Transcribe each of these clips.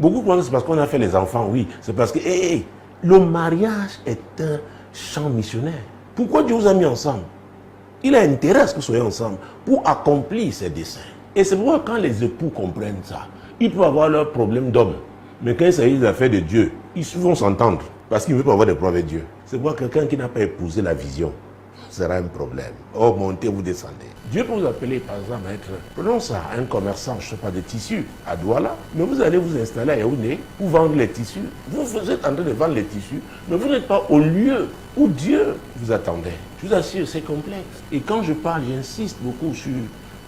Beaucoup pensent que c'est parce qu'on a fait les enfants, oui. C'est parce que le mariage est un champ missionnaire. Pourquoi Dieu vous a mis ensemble? Il a intérêt à ce que vous soyez ensemble pour accomplir ses desseins. Et c'est pourquoi quand les époux comprennent ça, ils peuvent avoir leurs problèmes d'hommes. Mais quand il s'agit des affaires de Dieu, ils vont s'entendre parce qu'ils ne veulent pas avoir des problèmes avec Dieu. C'est pourquoi quelqu'un qui n'a pas épousé la vision sera un problème. Oh, montez, vous descendez. Dieu peut vous appeler, par exemple, à être, prenons ça, un commerçant, je ne sais pas, de tissus à Douala, mais vous allez vous installer à Yaoundé pour vendre les tissus. Vous êtes en train de vendre les tissus, mais vous n'êtes pas au lieu où Dieu vous attendait. Je vous assure, c'est complexe. Et quand je parle, j'insiste beaucoup sur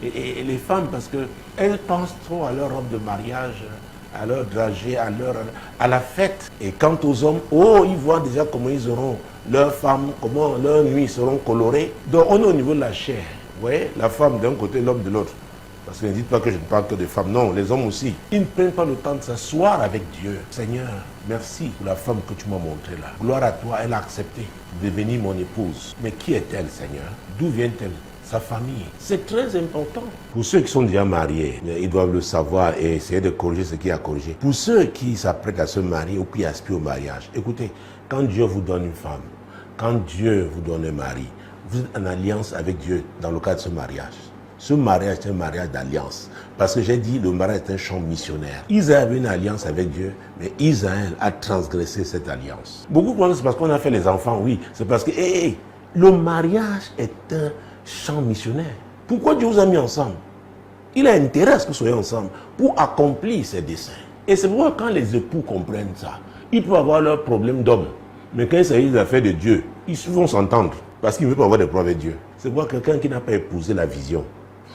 les femmes parce qu'elles pensent trop à leur robe de mariage, à leur dragée, à la fête. Et quant aux hommes, ils voient déjà comment ils auront leurs femmes, comment leurs nuits seront colorées. Donc on est au niveau de la chair. Vous voyez, la femme d'un côté, l'homme de l'autre. Parce que ne dites pas que je ne parle que de femmes. Non, les hommes aussi. Ils ne prennent pas le temps de s'asseoir avec Dieu. Seigneur, merci pour la femme que tu m'as montrée là. Gloire à toi, elle a accepté de devenir mon épouse. Mais qui est-elle, Seigneur? D'où vient-elle? Sa famille. C'est très important. Pour ceux qui sont déjà mariés, ils doivent le savoir et essayer de corriger ce qui a corrigé. Pour ceux qui s'apprêtent à se marier ou qui aspirent au mariage, écoutez, quand Dieu vous donne une femme, quand Dieu vous donne un mari, vous êtes en alliance avec Dieu dans le cadre de ce mariage. Ce mariage est un mariage d'alliance. Parce que j'ai dit, le mariage est un champ missionnaire. Israël avait une alliance avec Dieu, mais Israël a transgressé cette alliance. Beaucoup pensent que c'est parce qu'on a fait les enfants, oui. C'est parce que, le mariage est un champ missionnaire. Pourquoi Dieu vous a mis ensemble? Il a intérêt à ce que vous soyez ensemble pour accomplir ses desseins. Et c'est pourquoi quand les époux comprennent ça, ils peuvent avoir leurs problèmes d'hommes. Mais quand il s'agit des affaires de Dieu, ils vont s'entendre parce qu'ils ne veulent pas avoir des problèmes avec Dieu. C'est pourquoi quelqu'un qui n'a pas épousé la vision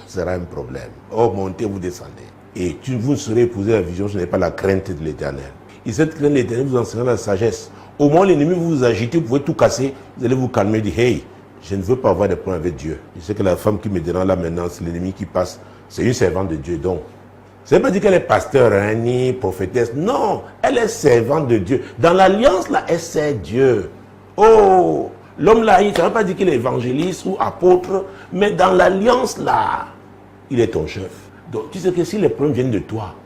sera un problème. Oh, montez, vous descendez. Et vous ne serez épousé la vision, ce n'est pas la crainte de l'Éternel. Et cette crainte de l'Éternel vous enseignera la sagesse. Au moment où l'ennemi vous agite, vous pouvez tout casser, vous allez vous calmer et dire, hey, je ne veux pas avoir des problèmes avec Dieu. Je sais que la femme qui me dérange là maintenant, c'est l'ennemi qui passe. C'est une servante de Dieu. Donc, ça ne veut pas dire qu'elle est pasteur, hein, ni prophétesse. Non, elle est servante de Dieu. Dans l'alliance, là, elle sert Dieu. Oh, l'homme là, ça ne veut pas dire qu'il est évangéliste ou apôtre, mais dans l'alliance, là, il est ton chef. Donc, tu sais que si les problèmes viennent de toi,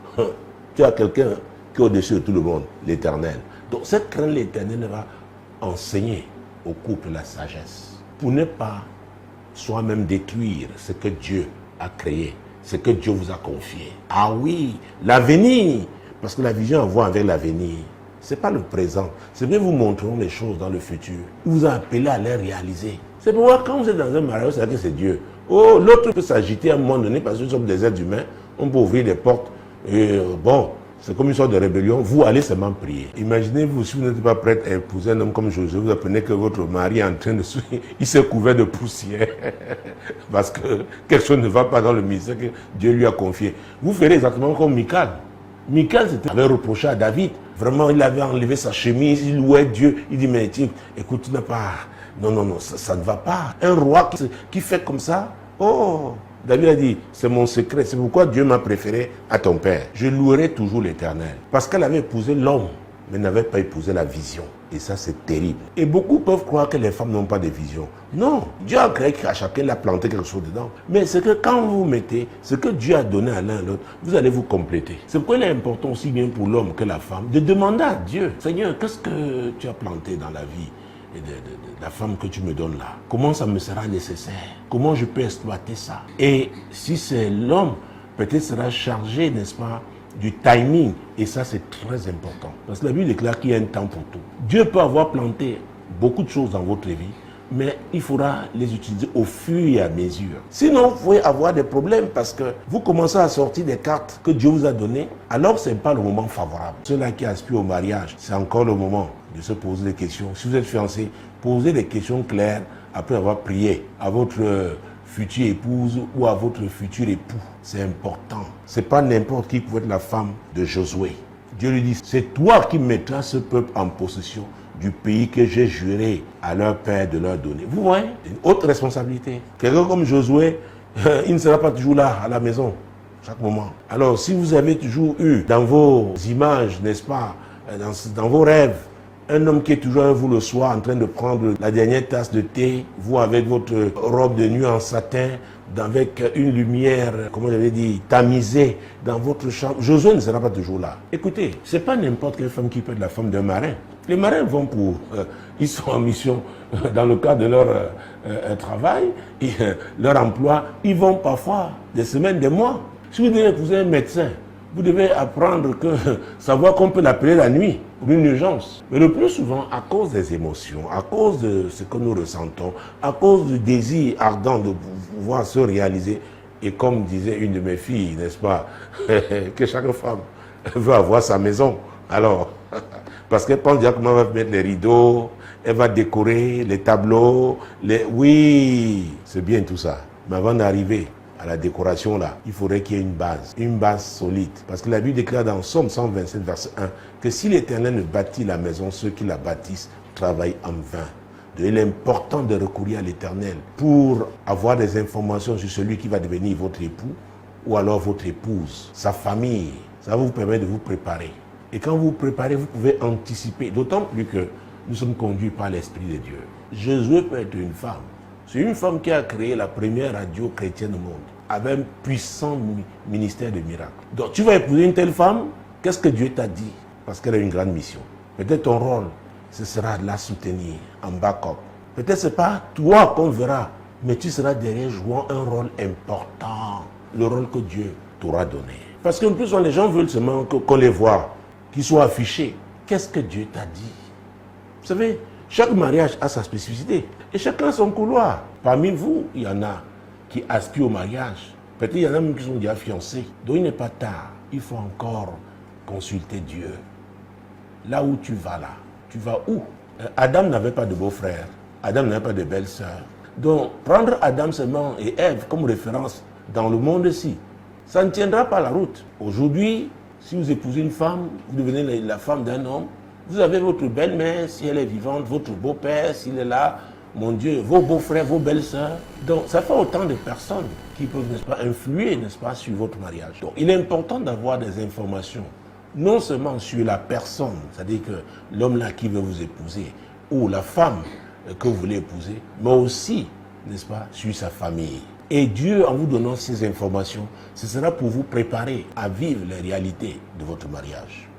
tu as quelqu'un qui est au-dessus de tout le monde, l'Éternel. Donc, cette crainte de l'Éternel va enseigner au couple la sagesse. Pour ne pas soi-même détruire ce que Dieu a créé, ce que Dieu vous a confié. Ah oui, l'avenir, parce que la vision a à voir avec l'avenir. Ce n'est pas le présent. C'est bien vous montrerons les choses dans le futur. Il vous a appelé à les réaliser. C'est pourquoi quand vous êtes dans un mariage, vous savez que c'est Dieu. Oh, l'autre peut s'agiter à un moment donné parce que nous sommes des êtres humains. On peut ouvrir des portes. Et bon, c'est comme une sorte de rébellion. Vous allez seulement prier. Imaginez-vous, si vous n'êtes pas prêt à épouser un homme comme Josué, vous apprenez que votre mari est en train de suivre. Il s'est couvert de poussière. Parce que quelque chose ne va pas dans le ministère que Dieu lui a confié. Vous ferez exactement comme Michal. Michal avait reproché à David. Vraiment, il avait enlevé sa chemise, il louait Dieu. Il dit, mais écoute, tu n'as pas... Non, ça ne va pas. Un roi qui fait comme ça, oh... David a dit, c'est mon secret, c'est pourquoi Dieu m'a préféré à ton père. Je louerai toujours l'Éternel. Parce qu'elle avait épousé l'homme, mais n'avait pas épousé la vision. Et ça, c'est terrible. Et beaucoup peuvent croire que les femmes n'ont pas de vision. Non, Dieu a créé qu'à chacun, il a planté quelque chose dedans. Mais c'est que quand vous mettez ce que Dieu a donné à l'un à l'autre, vous allez vous compléter. C'est pourquoi il est important aussi bien pour l'homme que la femme de demander à Dieu, Seigneur, qu'est-ce que tu as planté dans la vie de la femme que tu me donnes là? Comment ça me sera nécessaire? Comment je peux exploiter ça? Et si c'est l'homme, peut-être sera chargé, n'est-ce pas, du timing. Et ça, c'est très important. Parce que la Bible déclare qu'il y a un temps pour tout. Dieu peut avoir planté beaucoup de choses dans votre vie, mais il faudra les utiliser au fur et à mesure. Sinon, vous pouvez avoir des problèmes parce que vous commencez à sortir des cartes que Dieu vous a données, alors ce n'est pas le moment favorable. Ceux-là qui aspirent au mariage, c'est encore le moment de se poser des questions. Si vous êtes fiancé, posez des questions claires après avoir prié à votre future épouse ou à votre futur époux. C'est important. Ce n'est pas n'importe qui peut être la femme de Josué. Dieu lui dit, c'est toi qui mettras ce peuple en possession du pays que j'ai juré à leur père de leur donner. Vous voyez, une haute responsabilité. Quelqu'un comme Josué, il ne sera pas toujours là à la maison, chaque moment. Alors, si vous avez toujours eu dans vos images, n'est-ce pas, dans vos rêves, Un homme qui est toujours avec vous le soir en train de prendre la dernière tasse de thé, vous avec votre robe de nuit en satin, avec une lumière, comment j'avais dit, tamisée dans votre chambre. Josué ne sera pas toujours là. Écoutez, ce n'est pas n'importe quelle femme qui peut être la femme d'un marin. Les marins vont ils sont en mission dans le cadre de leur travail, et, leur emploi. Ils vont parfois des semaines, des mois. Si vous devez épouser un médecin, vous devez apprendre savoir qu'on peut l'appeler la nuit pour une urgence. Mais le plus souvent, à cause des émotions, à cause de ce que nous ressentons, à cause du désir ardent de pouvoir se réaliser, et comme disait une de mes filles, n'est-ce pas, que chaque femme veut avoir sa maison. Alors, parce qu'elle pense déjà comment elle va mettre les rideaux, elle va décorer les tableaux, oui, c'est bien tout ça. Mais avant d'arriver à la décoration là, il faudrait qu'il y ait une base solide. Parce que la Bible déclare dans Somme 127, verset 1, que si l'Éternel ne bâtit la maison, ceux qui la bâtissent travaillent en vain. Il est important de recourir à l'Éternel pour avoir des informations sur celui qui va devenir votre époux ou alors votre épouse, sa famille. Ça vous permet de vous préparer. Et quand vous vous préparez, vous pouvez anticiper. D'autant plus que nous sommes conduits par l'Esprit de Dieu. Jésus peut être une femme. C'est une femme qui a créé la première radio chrétienne au monde, avec un puissant ministère de miracles. Donc tu vas épouser une telle femme, qu'est-ce que Dieu t'a dit? Parce qu'elle a une grande mission. Peut-être ton rôle, ce sera de la soutenir en backup. Peut-être ce n'est pas toi qu'on verra, mais tu seras derrière jouant un rôle important. Le rôle que Dieu t'aura donné. Parce qu'en plus, les gens veulent seulement qu'on les voit, qu'ils soient affichés. Qu'est-ce que Dieu t'a dit? Vous savez, chaque mariage a sa spécificité. Et chacun son couloir. Parmi vous, il y en a qui aspirent au mariage. Peut-être il y en a même qui sont déjà fiancés. Donc il n'est pas tard. Il faut encore consulter Dieu. Là où tu vas là, tu vas où? Adam n'avait pas de beau-frère. Adam n'avait pas de belle-sœur. Donc prendre Adam seulement et Ève comme référence dans le monde-ci, ça ne tiendra pas la route. Aujourd'hui, si vous épousez une femme, vous devenez la femme d'un homme, vous avez votre belle-mère, si elle est vivante, votre beau-père, s'il est là, mon Dieu, vos beaux-frères, vos belles-sœurs. Donc, ça fait autant de personnes qui peuvent, n'est-ce pas, influer, n'est-ce pas, sur votre mariage. Donc, il est important d'avoir des informations, non seulement sur la personne, c'est-à-dire que l'homme-là qui veut vous épouser, ou la femme que vous voulez épouser, mais aussi, n'est-ce pas, sur sa famille. Et Dieu, en vous donnant ces informations, ce sera pour vous préparer à vivre les réalités de votre mariage.